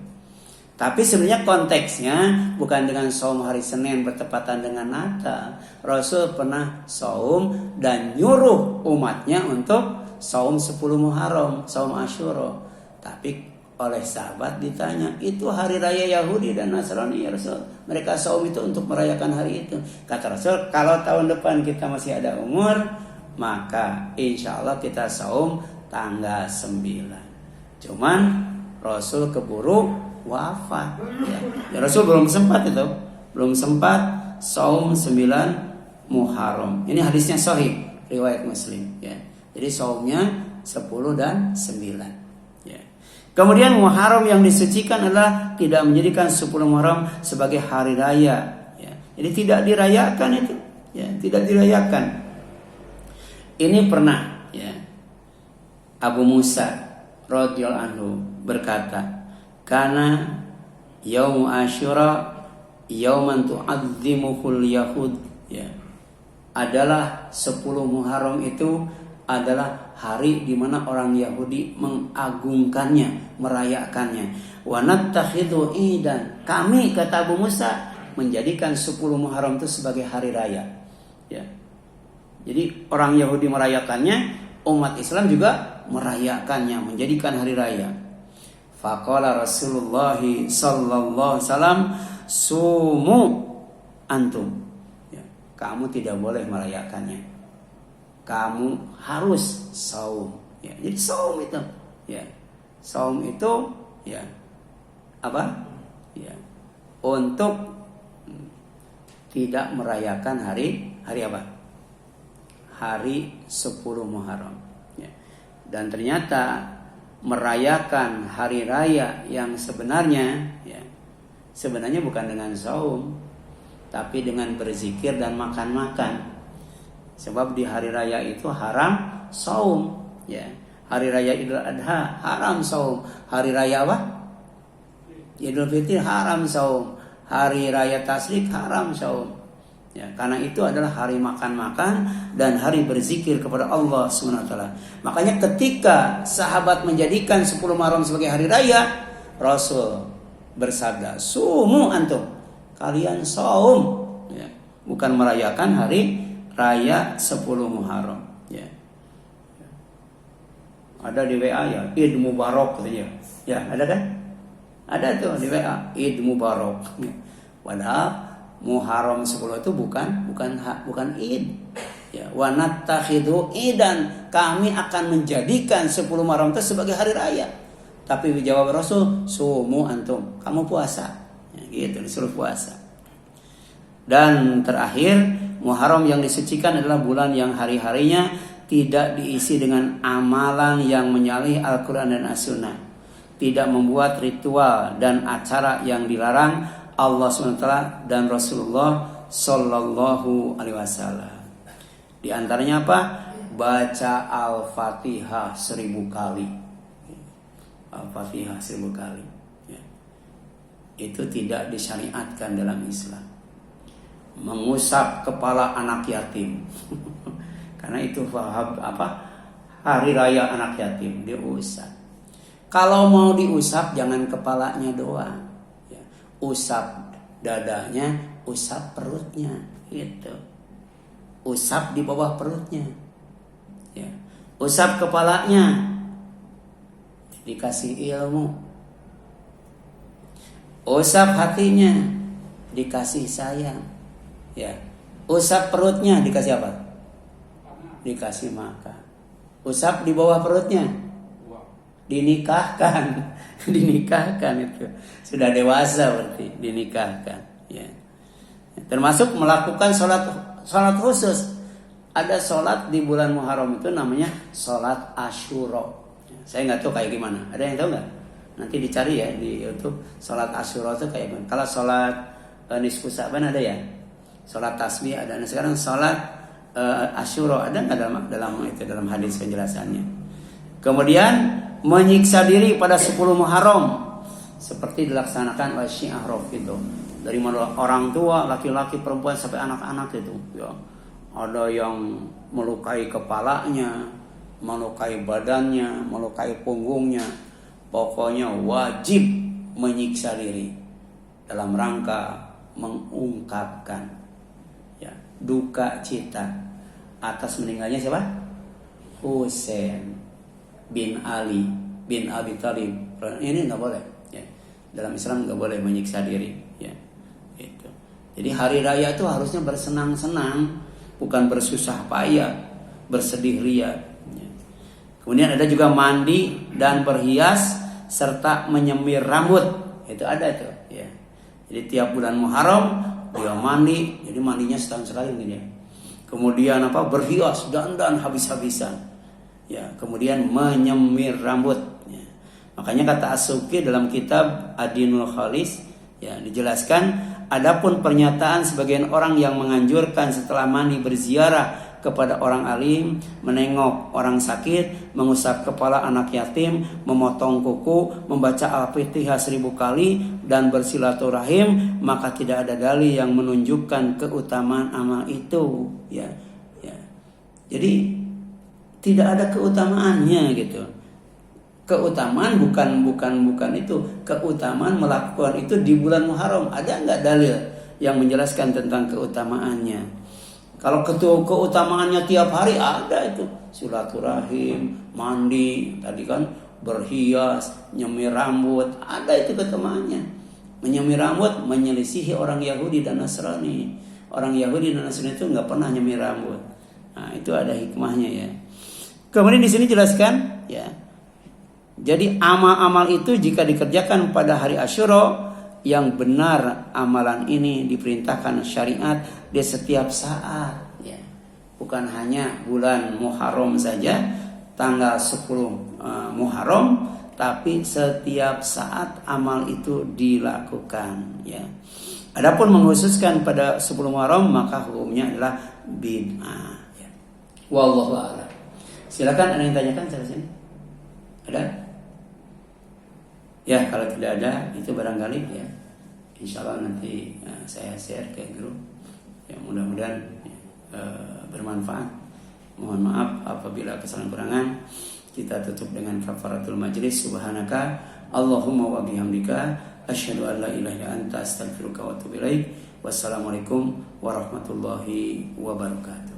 Tapi sebenarnya konteksnya bukan dengan saum hari Senin bertepatan dengan Natal. Rasul pernah saum dan nyuruh umatnya untuk saum 10 Muharram, saum Asyura. Tapi oleh sahabat ditanya, itu hari raya Yahudi dan Nasrani ya Rasul. Mereka saum itu untuk merayakan hari itu. Kata Rasul, kalau tahun depan kita masih ada umur, maka insya Allah kita saum tanggal 9. Cuman Rasul keburu wafat ya. Rasul belum sempat saum 9 Muharram. Ini hadisnya sahih riwayat Muslim ya. Jadi saumnya 10 dan 9 ya. Kemudian Muharram yang disucikan adalah tidak menjadikan 10 Muharram sebagai hari raya ya. Jadi tidak dirayakan itu ya, tidak dirayakan. Ini pernah ya Abu Musa radhiyallahu anhu berkata, karena yaum Asyura yauman tu'azzimuhul yahud ya. Adalah 10 Muharram itu adalah hari di mana orang Yahudi mengagungkannya, merayakannya. Wa nattakhidhu idan. Kami, kata Abu Musa, menjadikan 10 Muharram itu sebagai hari raya. Ya. Jadi orang Yahudi merayakannya, umat Islam juga merayakannya, menjadikan hari raya. Faqala Rasulullah sallallahu alaihi wasallam, sumu antum. Ya, kamu tidak boleh merayakannya. Kamu harus saum Ya, jadi saum itu, ya, saum itu, ya, apa? Ya, untuk tidak merayakan hari apa? Hari 10 Muharram. Ya. Dan ternyata merayakan hari raya yang sebenarnya, ya, sebenarnya bukan dengan saum, tapi dengan berzikir dan makan-makan. Sebab di hari raya itu haram saum, ya. Hari raya Idul Adha haram saum. Hari raya apa? Idul Fitri haram saum. Hari raya Tasyrik haram saum. Ya, karena itu adalah hari makan-makan dan hari berzikir kepada Allah SWT. Makanya ketika sahabat menjadikan 10 Muharram sebagai hari raya, Rasul bersabda, "Sumu antum, kalian saum." Ya, bukan merayakan hari raya 10 Muharram. Ya. Ada di WA ya, Id Mubarak katanya. Ya, ada kan? Ada tuh di WA, Id Mubarak. Padahal Muharram 10 itu bukan Id. Ya, wa nattakhidhu idan, kami akan menjadikan 10 Muharram itu sebagai hari raya. Tapi dijawab Rasul, sumu antum, kamu puasa. Ya, gitu, disuruh puasa. Dan terakhir, Muharram yang disucikan adalah bulan yang hari-harinya tidak diisi dengan amalan yang menyalahi Al-Quran dan As-Sunnah, tidak membuat ritual dan acara yang dilarang Allah SWT dan Rasulullah Sallallahu Alaihi Wasallam. Di antaranya apa? Baca Al-Fatihah 1000 kali. Al-Fatihah 1000 kali. Ya. Itu tidak disyariatkan dalam Islam. Mengusap kepala anak yatim. Karena itu hari raya anak yatim diusap. Kalau mau diusap jangan kepalanya doang, ya. Usap dadanya, usap perutnya, gitu. Usap di bawah perutnya, ya. Usap kepalanya, dikasih ilmu. Usap hatinya, dikasih sayang, ya. Usap perutnya, dikasih apa? Dikasih makan. Usap di bawah perutnya, dinikahkan. Dinikahkan itu sudah dewasa berarti dinikahkan, ya. Termasuk melakukan sholat khusus. Ada sholat di bulan Muharram itu namanya sholat Asyura. Saya nggak tahu kayak gimana. Ada yang tahu nggak? Nanti dicari ya di YouTube. Sholat Asyura itu kayak gimana? Kalau sholat nisfu Sa'ban ada ya. Sholat tasbih ada. Nah, sekarang sholat Asyura ada nggak dalam hadis penjelasannya? Kemudian menyiksa diri pada 10 Muharram seperti dilaksanakan oleh Syiah Rafidhah. Dari orang tua, laki-laki, perempuan sampai anak-anak itu, ya. Ada yang melukai kepalanya, melukai badannya, melukai punggungnya. Pokoknya wajib menyiksa diri dalam rangka mengungkapkan, ya, duka cita atas meninggalnya siapa? Husain bin Ali bin Abi Thalib. Ini nggak boleh, ya. Dalam Islam nggak boleh menyiksa diri, ya. Itu. Jadi hari raya itu harusnya bersenang-senang, bukan bersusah payah, bersedih ria. Ya. Kemudian ada juga mandi dan berhias serta menyemir rambut. Itu ada tuh, ya. Jadi tiap bulan Muharram dia mandi, jadi mandinya setahun sekali gitu ya. Kemudian berhias dandan habis-habisan. Ya, kemudian menyemir rambut. Ya. Makanya kata As-Subki dalam kitab Ad-Dinul Khalis, ya, dijelaskan, adapun pernyataan sebagian orang yang menganjurkan setelah mandi berziarah kepada orang alim, menengok orang sakit, mengusap kepala anak yatim, memotong kuku, membaca Al-Fatihah 1000 kali dan bersilaturahim, maka tidak ada dalil yang menunjukkan keutamaan amal itu, ya. Ya. Jadi tidak ada keutamaannya gitu. Keutamaan bukan itu. Keutamaan melakukan itu di bulan Muharram. Ada nggak dalil yang menjelaskan tentang keutamaannya? Kalau keutamaannya tiap hari ada itu. Silaturahim, mandi, tadi kan berhias, nyemir rambut, ada itu keutamaannya. Menyemir rambut menyelisihi orang Yahudi dan Nasrani. Orang Yahudi dan Nasrani itu nggak pernah nyemir rambut. Nah, itu ada hikmahnya ya. Kemudian di sini jelaskan ya. Jadi amal-amal itu jika dikerjakan pada hari Asyura, yang benar amalan ini diperintahkan syariat di setiap saat, ya. Bukan hanya bulan Muharram saja, tanggal 10 Muharram, tapi setiap saat amal itu dilakukan, ya. Adapun mengkhususkan pada 10 Muharram maka hukumnya adalah bid'ah, ya. Wallahu a'lam. Silakan, ada yang tanyakan sampai sini? Ada? Ya, kalau tidak ada itu barangkali ya, insya Allah nanti saya share ke grup. Ya, mudah-mudahan bermanfaat. Mohon maaf apabila kesalahan kurangan. Kita tutup dengan kafaratul majlis. Subhanaka Allahumma wa bihamdika asyhadu an la ilaha illa anta astaghfiruka wa atubu ilaik. Wassalamualaikum warahmatullahi wabarakatuh.